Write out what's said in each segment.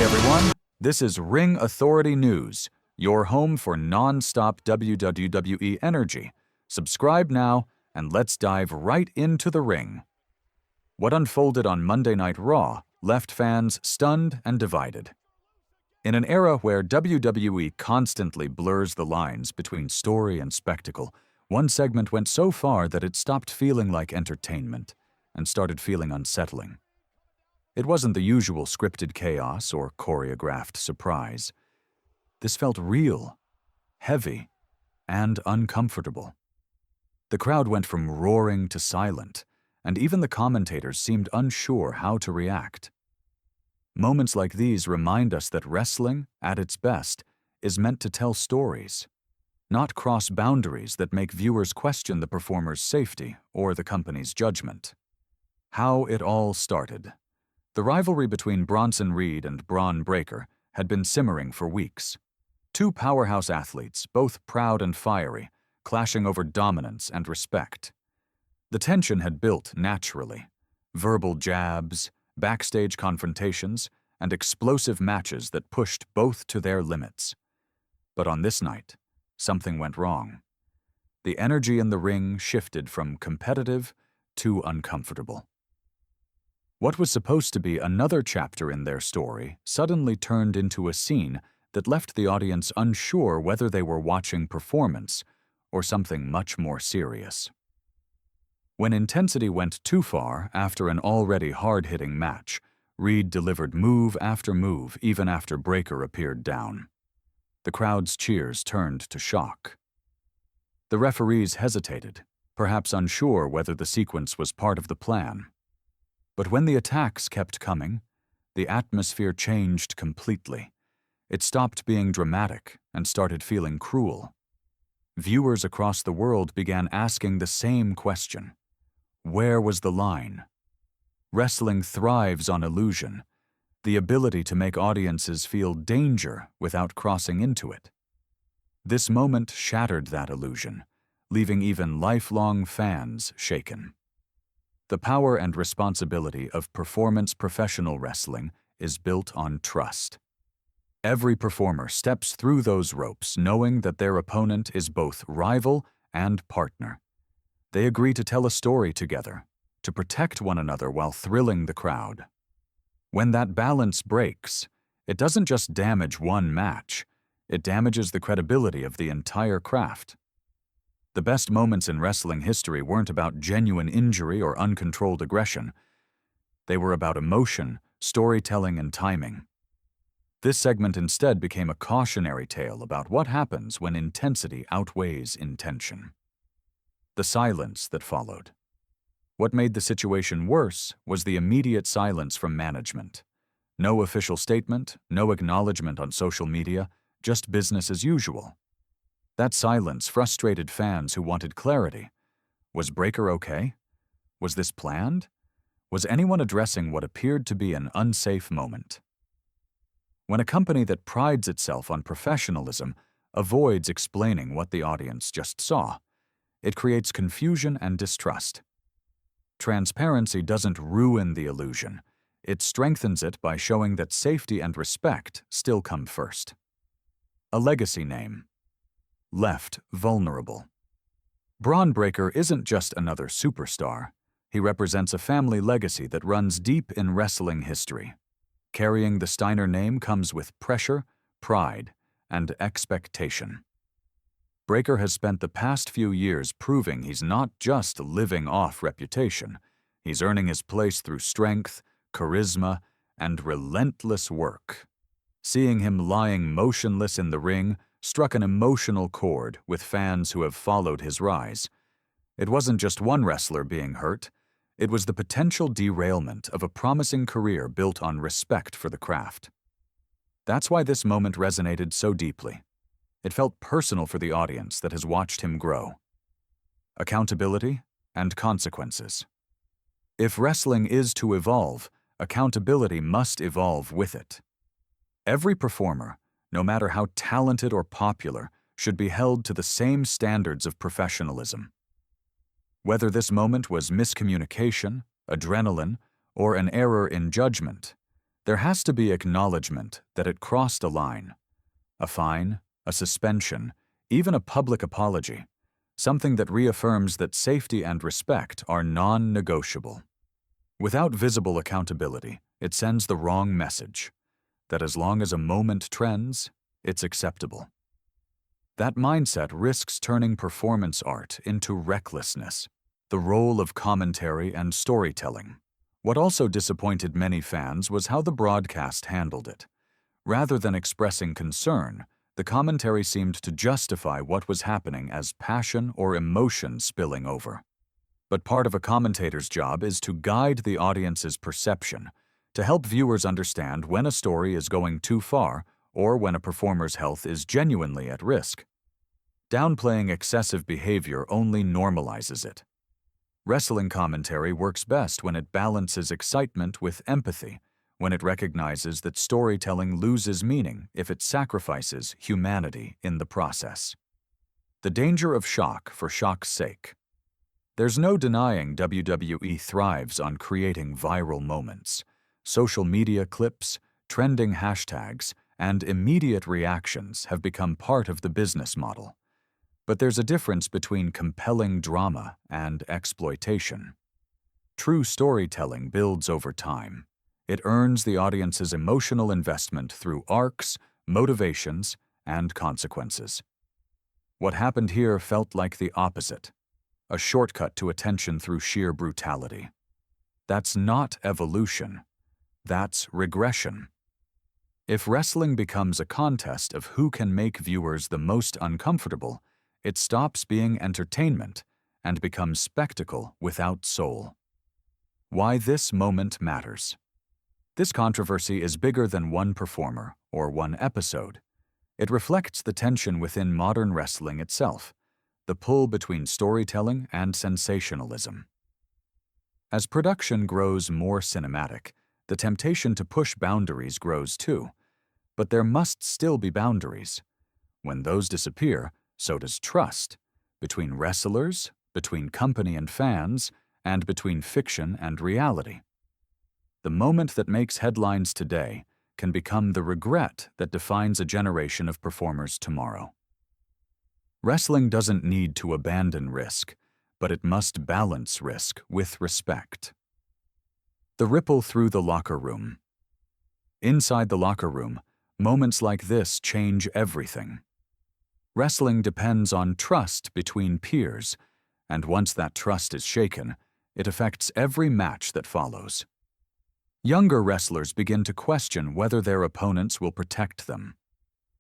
Hey everyone, this is Ring Authority News, your home for non-stop WWE energy. Subscribe now, and let's dive right into the ring. What unfolded on Monday Night Raw left fans stunned and divided. In an era where WWE constantly blurs the lines between story and spectacle, one segment went so far that it stopped feeling like entertainment and started feeling unsettling. It wasn't the usual scripted chaos or choreographed surprise. This felt real, heavy, and uncomfortable. The crowd went from roaring to silent, and even the commentators seemed unsure how to react. Moments like these remind us that wrestling, at its best, is meant to tell stories, not cross boundaries that make viewers question the performer's safety or the company's judgment. How it all started. The rivalry between Bronson and Bron Breakker had been simmering for weeks. Two powerhouse athletes, both proud and fiery, clashing over dominance and respect. The tension had built naturally. Verbal jabs, backstage confrontations, and explosive matches that pushed both to their limits. But on this night, something went wrong. The energy in the ring shifted from competitive to uncomfortable. What was supposed to be another chapter in their story suddenly turned into a scene that left the audience unsure whether they were watching performance or something much more serious. When intensity went too far after an already hard-hitting match, Reed delivered move after move even after Breakker appeared down. The crowd's cheers turned to shock. The referees hesitated, perhaps unsure whether the sequence was part of the plan. But when the attacks kept coming, the atmosphere changed completely. It stopped being dramatic and started feeling cruel. Viewers across the world began asking the same question. Where was the line? Wrestling thrives on illusion, the ability to make audiences feel danger without crossing into it. This moment shattered that illusion, leaving even lifelong fans shaken. The power and responsibility of performance professional wrestling is built on trust. Every performer steps through those ropes knowing that their opponent is both rival and partner. They agree to tell a story together, to protect one another while thrilling the crowd. When that balance breaks, it doesn't just damage one match, it damages the credibility of the entire craft. The best moments in wrestling history weren't about genuine injury or uncontrolled aggression. They were about emotion, storytelling, and timing. This segment instead became a cautionary tale about what happens when intensity outweighs intention. The silence that followed. What made the situation worse was the immediate silence from management. No official statement, no acknowledgement on social media, just business as usual. That silence frustrated fans who wanted clarity. Was Breakker okay? Was this planned? Was anyone addressing what appeared to be an unsafe moment? When a company that prides itself on professionalism avoids explaining what the audience just saw, it creates confusion and distrust. Transparency doesn't ruin the illusion. It strengthens it by showing that safety and respect still come first. A legacy name. Left vulnerable. Bron Breakker isn't just another superstar. He represents a family legacy that runs deep in wrestling history. Carrying the Steiner name comes with pressure, pride, and expectation. Breakker has spent the past few years proving he's not just living off reputation. He's earning his place through strength, charisma, and relentless work. Seeing him lying motionless in the ring struck an emotional chord with fans who have followed his rise. It wasn't just one wrestler being hurt. It was the potential derailment of a promising career built on respect for the craft. That's why this moment resonated so deeply. It felt personal for the audience that has watched him grow. Accountability and consequences. If wrestling is to evolve, accountability must evolve with it. Every performer, no matter how talented or popular, should be held to the same standards of professionalism. Whether this moment was miscommunication, adrenaline, or an error in judgment, There has to be acknowledgement that it crossed a line. A fine, a suspension, even a public apology, something that reaffirms that safety and respect are non-negotiable. Without visible accountability, it sends the wrong message, that as long as a moment trends, it's acceptable. That mindset risks turning performance art into recklessness, the role of commentary and storytelling. What also disappointed many fans was how the broadcast handled it. Rather than expressing concern, the commentary seemed to justify what was happening as passion or emotion spilling over. But part of a commentator's job is to guide the audience's perception, to help viewers understand when a story is going too far or when a performer's health is genuinely at risk. Downplaying excessive behavior only normalizes it. Wrestling commentary works best when it balances excitement with empathy, when it recognizes that storytelling loses meaning if it sacrifices humanity in the process. The danger of shock for shock's sake. There's no denying WWE thrives on creating viral moments. Social media clips, trending hashtags, and immediate reactions have become part of the business model. But there's a difference between compelling drama and exploitation. True storytelling builds over time. It earns the audience's emotional investment through arcs, motivations, and consequences. What happened here felt like the opposite, a shortcut to attention through sheer brutality. That's not evolution. That's regression. If wrestling becomes a contest of who can make viewers the most uncomfortable, it stops being entertainment and becomes spectacle without soul. Why this moment matters. This controversy is bigger than one performer or one episode. It reflects the tension within modern wrestling itself, the pull between storytelling and sensationalism. As production grows more cinematic, the temptation to push boundaries grows too. But there must still be boundaries. When those disappear, so does trust, between wrestlers, between company and fans, and between fiction and reality. The moment that makes headlines today can become the regret that defines a generation of performers tomorrow. Wrestling doesn't need to abandon risk, but it must balance risk with respect. The ripple through the locker room. Inside the locker room, moments like this change everything. Wrestling depends on trust between peers, and once that trust is shaken, it affects every match that follows. Younger wrestlers begin to question whether their opponents will protect them.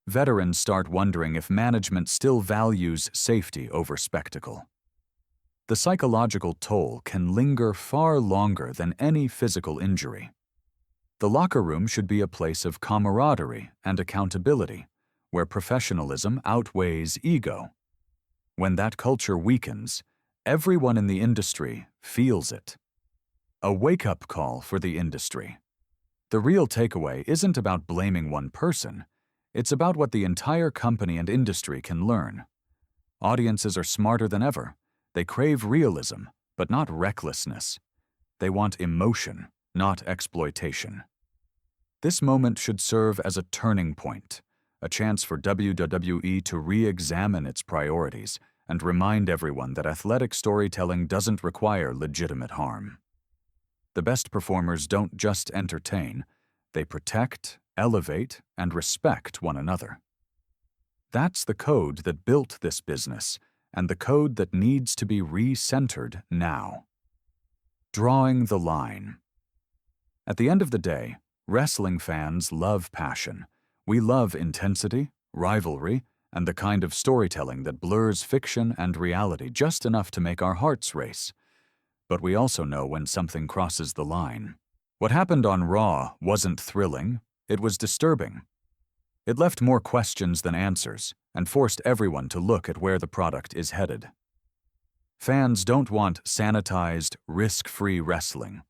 Veterans start wondering if management still values safety over spectacle. The psychological toll can linger far longer than any physical injury. The locker room should be a place of camaraderie and accountability, where professionalism outweighs ego. When that culture weakens, everyone in the industry feels it. A wake-up call for the industry. The real takeaway isn't about blaming one person. It's about what the entire company and industry can learn. Audiences are smarter than ever. They crave realism, but not recklessness. They want emotion, not exploitation. This moment should serve as a turning point, a chance for WWE to re-examine its priorities and remind everyone that athletic storytelling doesn't require legitimate harm. The best performers don't just entertain, they protect, elevate, and respect one another. That's the code that built this business, and the code that needs to be re-centered now. Drawing the line. At the end of the day, wrestling fans love passion. We love intensity, rivalry, and the kind of storytelling that blurs fiction and reality just enough to make our hearts race. But we also know when something crosses the line. What happened on Raw wasn't thrilling, it was disturbing. It left more questions than answers and forced everyone to look at where the product is headed. Fans don't want sanitized, risk-free wrestling.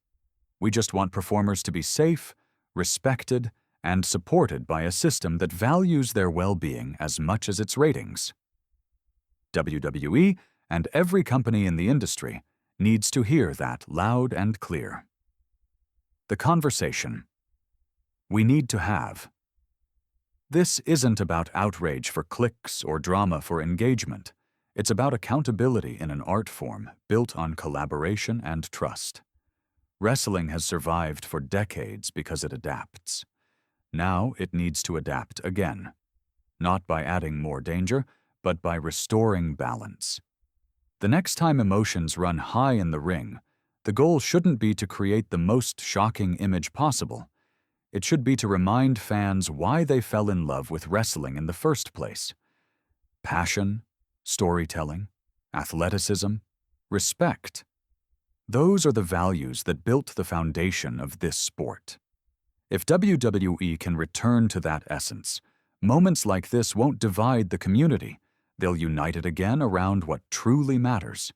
We just want performers to be safe, respected, and supported by a system that values their well-being as much as its ratings. WWE, and every company in the industry, needs to hear that loud and clear. The conversation. we need to have. This isn't about outrage for clicks or drama for engagement. It's about accountability in an art form built on collaboration and trust. Wrestling has survived for decades because it adapts. Now it needs to adapt again, not by adding more danger, but by restoring balance. The next time emotions run high in the ring, the goal shouldn't be to create the most shocking image possible. It should be to remind fans why they fell in love with wrestling in the first place. Passion, storytelling, athleticism, respect. Those are the values that built the foundation of this sport. If WWE can return to that essence, moments like this won't divide the community. They'll unite it again around what truly matters: